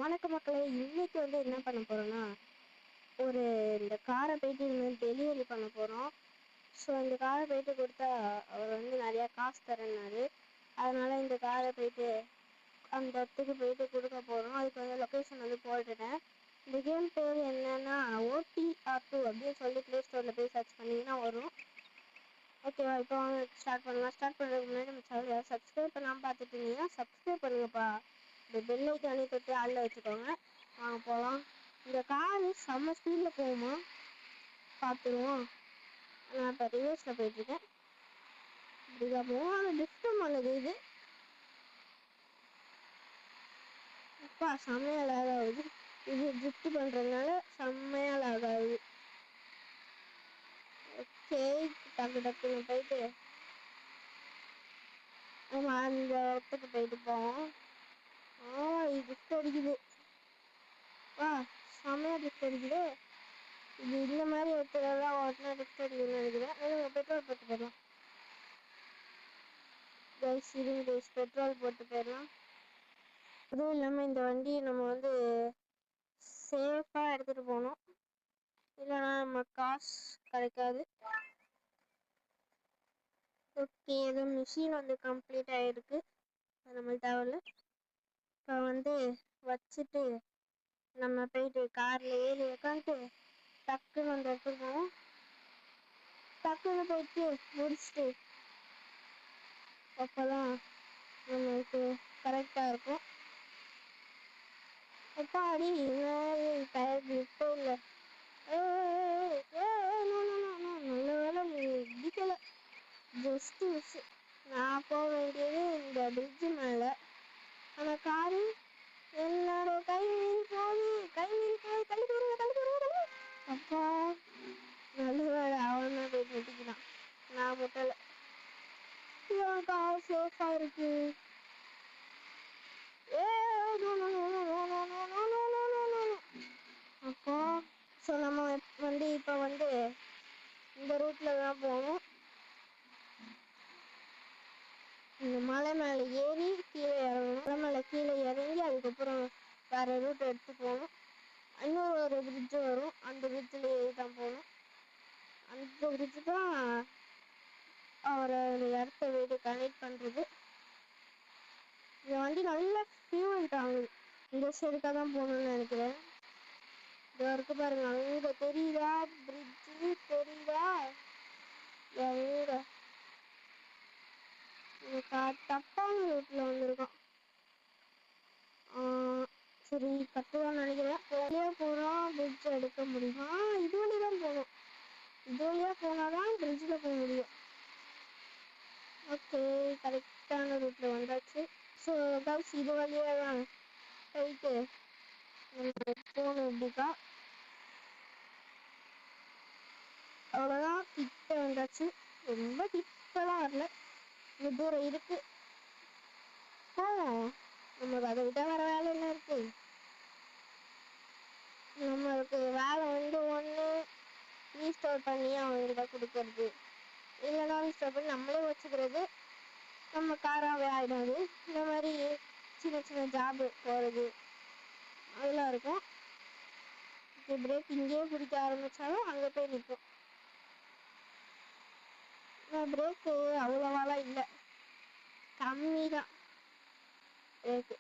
வணக்க மக்களே, இன்னைக்கு என்ன பண்ண போறோம்னா, ஒரு இந்த காரை போயிட்டு டெலிவரி பண்ண போறோம். ஸோ இந்த காரை போயிட்டு கொடுத்தா அவர் நிறையா காசு தரேன்னாரு. அதனால இந்த காரை போயிட்டு அந்த இடத்துக்கு போயிட்டு கொடுக்க போகிறோம். அதுக்கு லொக்கேஷன் போட்டுட்டேன். இந்த கேம் பேர் என்னன்னா OTR2 அப்படின்னு சொல்லி ப்ளே ஸ்டோரில் போய் சர்ச் பண்ணிங்கன்னா வரும். ஓகேவா? இப்போ ஸ்டார்ட் பண்ணலாம். ஸ்டார்ட் பண்ணுறதுக்கு முன்னாடி நம்ம சேனல் சப்ஸ்கிரைப் பண்ணாமல் பார்த்துட்டு இருந்தீங்கன்னா சப்ஸ்கிரைப் பண்ணுங்கப்பா. இந்த பெல் ஐக்கானே தொட்டு ஆளில் வச்சுக்கோங்க. வாங்க போகலாம். இந்த காரு செம்ம ஸ்பீடில் போகுமா பார்த்துருவோம். நான் இப்போ ரிவர்ஸில் போயிட்டுருக்கேன். இப்படிதான் போகும். ஆனால் டிஃப்டம் பண்ணுது இது. அப்பா செம்மையாக லேக் ஆகுது. இது ட்ரிஃப்ட் பண்ணுறதுனால செம்மையாக லேக் ஆகுது. ஓகே, டக்குன்னு போயிட்டு நம்ம அந்த இடத்துக்கு போயிட்டு போவோம். இது ட்ரிஃப்ட் அடிக்குது. செம்மையாக ட்ரிஃப்ட் அடிக்குது. இது இந்த மாதிரி ஒருத்தரெல்லாம் ஓட்டினா ட்ரிஃப்ட் அடிக்குதுன்னு நினைக்கிறேன். பெட்ரோல் போட்டு போயிடலாம். பெட்ரோல் போட்டு போயிடலாம். அதுவும் இல்லாமல் இந்த வண்டியை நம்ம சேஃபாக எடுத்துகிட்டு போகணும். இல்லைன்னா நம்ம காசு கிடைக்காது. ஓகே, ஏதோ மிஷின் கம்ப்ளீட் ஆகிருக்கு. அது நம்மளுக்கு தேவையில்ல. இப்போ வச்சுட்டு நம்ம போயிட்டு காரில் ஏறி உட்காந்துட்டு டக்குன்னு அந்த இடத்துக்கு போவோம். டக்குன்னு போயிட்டு முடிச்சுட்டு அப்போதான் நம்மளுக்கு கரெக்டாக இருக்கும். அடி டயர் இப்போ இல்லை. நல்ல வேலை இடிக்கலை. Just miss. நான் போக வேண்டியது இந்த பிரிட்ஜு மேலே. அந்த காரு என்னோட கை மீறி தள்ளி அப்பா நல்ல வேலை அவன் தான் போய் முட்டிக்கிறான். நான் முட்டலை. இவன் கார் சேஃபாக இருக்கு. அப்போ ஸோ நம்ம இப்போ இந்த ரூட்டில் தான் போகணும். இந்த மலை மேலே ஏறி கீழே இறங்கணும். மலை மேலே கீழே இறங்கி அதுக்கப்புறம் வேறு ரூட் எடுத்து போகணும். இன்னும் ஒரு பிரிட்ஜு வரும். அந்த பிரிட்ஜில் ஏறி தான் போகணும். அந்த பிரிட்ஜு தான் அவரை இடத்த வீடு கனெக்ட் பண்ணுறது. இந்த வண்டி நல்ல ஃபியூல் தாங்குது. இந்த சைடுக்காக தான் போகணும்னு நினைக்கிறேன். இது வரைக்கும் பாருங்க, அங்கே தெரியுதா பிரிட்ஜு? தெரியுதா? எங்க தப்பான ரூட்டில் வந்திருக்கோம். சரி, கட்டுவான்னு நினைக்கிறேன். வெளியே போனால் பிரிட்ஜ் எடுக்க முடியுமா? இது வழி தான் போகணும். இது வழியாக போனால் தான் பிரிட்ஜில் போக முடியும். ஓகே, கரெக்டான ரூட்டில் வந்தாச்சு. ஸோ கவுஸ் இது வழியாக தான் போயிட்டு போகணும். இப்படிக்கா அவ்வளோதான். கிட்ட வந்தாச்சு. ரொம்ப கிட்டலாம் வரல, இது தூரம் இருக்கு. போவோம். நமக்கு அதை விட வர வேலை என்ன இருக்கு? நம்மளுக்கு வேலை ஒன்று ரீஸ்டோர் பண்ணி அவங்ககிட்ட கொடுக்கறது, இல்லைன்னா ரீஸ்டோர் பண்ணி நம்மளே வச்சுக்கிறது. நம்ம காராகவே ஆகிடாது. இந்த மாதிரி சின்ன சின்ன ஜாபு போகிறது அதெல்லாம் இருக்கும். பிரேக் இங்கேயே பிடிக்க ஆரம்பித்தாலும் அங்கே போய் நிற்போம். பிரேக்கு அவ்வளோவாலாம் இல்லை, கம்மி தான் பிரேக்கு.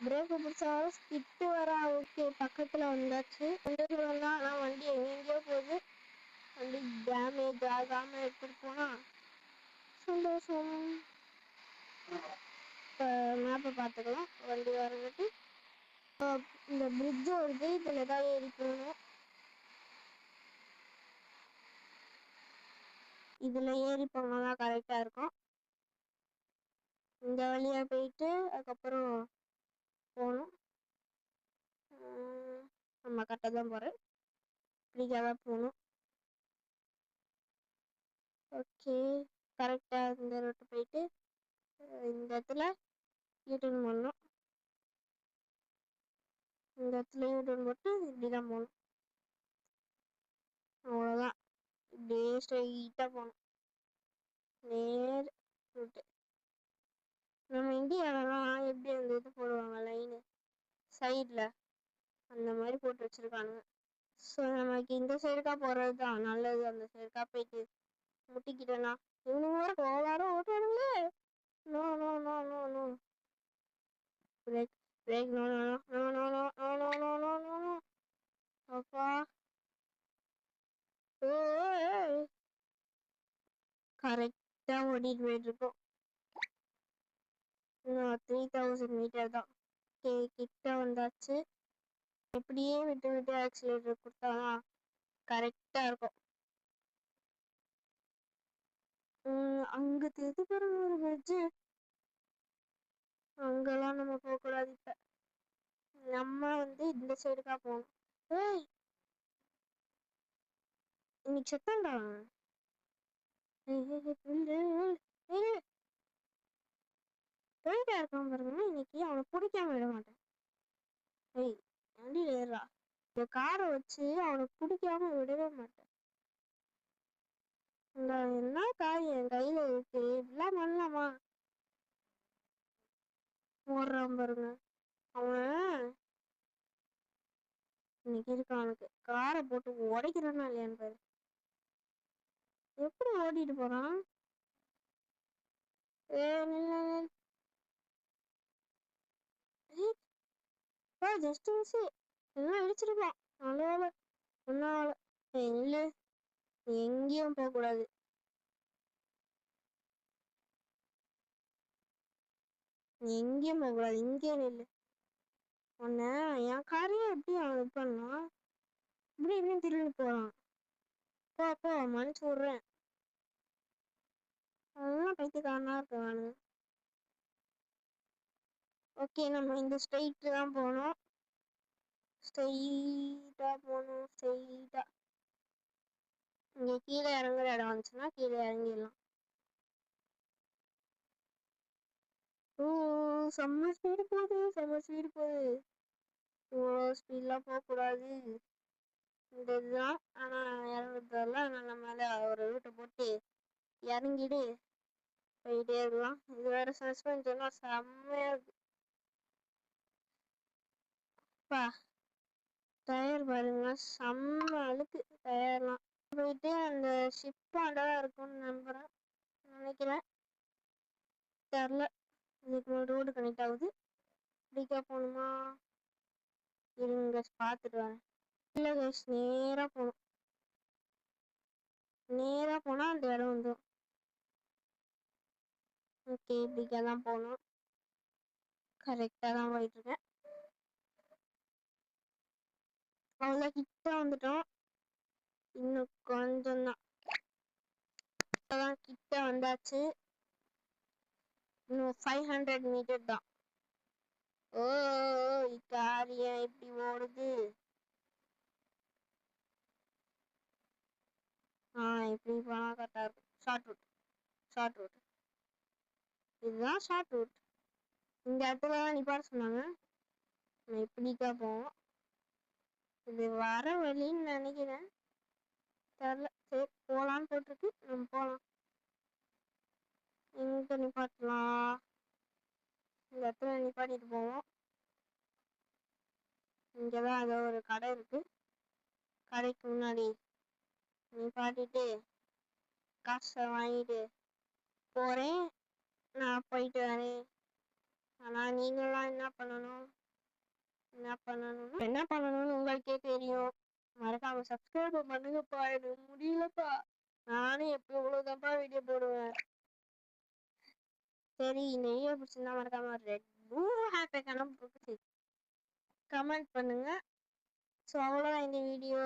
பிரேக்கு பிடிச்சாலும் ஸ்கிட்டு வர. ஓகே, பக்கத்தில் வந்தாச்சு. கொஞ்ச தூரம் தான். ஆனால் வண்டி எங்கெங்கேயோ போகுது. வண்டி டேமேஜ் ஆகாமல் எடுத்துகிட்டு போனால் சந்தோஷம். இப்போ மேப்பை பார்த்துக்கலாம். வண்டி வரங்காட்டி இந்த பிரிட்ஜு வருது. இதில் தான் ஏறி போகணும். இதில் ஏறி போனால் தான் கரெக்டாக இருக்கும். இந்த வழியாக போயிட்டு அதுக்கப்புறம் போகணும். நம்ம கரெக்டாக தான் போகிறேன். இப்படிக்காக தான் போகணும். ஓகே, கரெக்டாக இந்த ரோட்டு போயிட்டு இந்த இடத்துல யூட்டர்ன் பண்ணணும். இந்த இடத்துல யூட்டர்ன் போட்டு இப்படி தான் போகணும். அவ்வளோதான். இப்படியே ஸ்ட்ரெயிட்டாக போகணும். நேர் ரூட்டு. நம்ம இந்தியாவிலலாம் எப்படி இது போடுவாங்க லைனு, சைடில் அந்த மாதிரி போட்டு வச்சிருக்கானுங்க. ஸோ நமக்கு இந்த சைடுக்கா போகிறது தான் நல்லது. அந்த சைடுக்கா போயிட்டு முட்டிக்கிட்டேன்னா இவனுங்க கோளாரம் ஓட்டுவானுங்களே. No no no no no brake brake no no no no no no no no no no no அப்பா கரெக்டாக ஓடிட்டு போயிட்டுருக்கோம். இன்னும் 3000 மீட்டர் தான். கிட்ட வந்தாச்சு. எப்படியே விட்டு விட்டு ஆக்சிலேட்டர் கொடுத்தாதான் கரெக்டாக இருக்கும். அங்கே தெரிஞ்சு பாருங்க ஒரு பிரிட்ஜு. அங்கெல்லாம் நம்ம போகக்கூடாது. இப்போ நம்ம இந்த சைடுக்கா போகணும். ஏய் இன்னைக்கு செத்தான்டா. போயிட்டா இருக்கான் பாருங்க. இன்னைக்கு அவனை பிடிக்காம விட மாட்டேன். ஏய் வண்டி ஏறா. இந்த காரை வச்சு அவனை பிடிக்காம விடவே மாட்டேன். என்ன காய் என் கையில இருக்கு, இப்படிலாம் பண்ணலாமா? ஓடுறான் பாருங்க அவன். இன்னைக்கு இருக்கான். அவனுக்கு காரை போட்டு உடைக்கிறானா இல்லையான்னு பாரு. எப்படி ஓடிட்டு போறான். ஜஸ்ட் மிஸ் எல்லாம் அடிச்சிருப்பான். நல்ல ஒன்னால இல்லை எங்கேயும் போக கூடாது. எங்கேயும் போக கூடாது. இங்கே இல்லை ஒன்ன என் காரையே எப்படி அவன் இது பண்ணான். இப்படி இப்படின்னு திரும்பி போறான். போ மனுச்சு விடுறேன். அதெல்லாம் பைத்தியக்காரனா இருக்கானு. ஓகே நம்ம இந்த ஸ்ட்ரெயிட்டு தான் போகணும். ஸ்ட்ரெயிட்டா போகணும். ஸ்ட்ரெயிட்டா இங்கே கீழே இறங்குற இடம் வந்துச்சுன்னா கீழே இறங்கிடலாம். செம்ம ஸ்பீடு போகுது. செம்ம ஸ்பீடு போகுது. இவ்வளோ ஸ்பீட்லாம் போகக்கூடாது. இந்த இதுதான். ஆனால் இறங்குறதெல்லாம் நல்ல மேலே ஒரு ரூட்டை போட்டு இறங்கிடு போயிட்டே இருக்கலாம். இது வேற சஸ்பென்ஷன்லாம் செம்மையா இருக்கு. பா டயர் பாருங்க செம்ம அழுக்கு டயர்லாம். போயிட்டு அந்த ஷிப்பாண்டா இருக்கும்னு நினைக்கிறேன். தெரில. இதுக்கு ரோடு கனெக்ட் ஆகுது. இப்படிக்கா போகணுமா? இருங்க பார்த்துட்டு வரேன். இல்லை கைஸ் நேராக போகணும். நேராக போனால் அந்த இடம் வந்துடும். ஓகே இப்படிக்கா தான் போகணும். கரெக்டாக தான் போயிட்டுருக்கேன். அவ்வளோ கிட்ட வந்துட்டோம். இன்னும் கொஞ்சம் தான். கிட்ட வந்தாச்சு. இன்னும் 500 மீட்டர் தான். ஓ காரியம் இப்படி ஓடுது. இப்படி போனால் கரெக்டாக இருக்கும். ஷார்ட் ரூட் இதுதான் ஷார்ட் ரூட். இந்த இடத்துல தான் நிப்பாட சொன்னாங்க. நான் இப்படிக்கா போவோம். இது வர வழின்னு நினைக்கிறேன். தெரில. சரி போகலான்னு போட்டிருக்கு. நம்ம போகலாம். எங்கே நிப்பாட்டலாம்? இந்த இடத்துல நிப்பாட்டிட்டு போவோம். இங்கே தான் ஏதோ ஒரு கடை இருக்கு. கடைக்கு முன்னாடி நிப்பாட்டிட்டு காசை வாங்கிட்டு போகிறேன். நான் போயிட்டு வரேன். ஆனால் நீங்களாம் என்ன பண்ணணும்னு உங்களுக்கே தெரியும். மறக்காம சப்ஸ்கிரைப் பண்ணுங்கப்பா. எனக்கு முடியலப்பா. நானும் எவ்வளோதான்ப்பா வீடியோ போடுவேன். சரி இந்த வீடியோ பிடிச்சிருந்தா மறக்காம ரெட் ஹேஷ்டாக் கமெண்ட் பண்ணுங்க. ஸோ அவ்வளோதான் இந்த வீடியோ.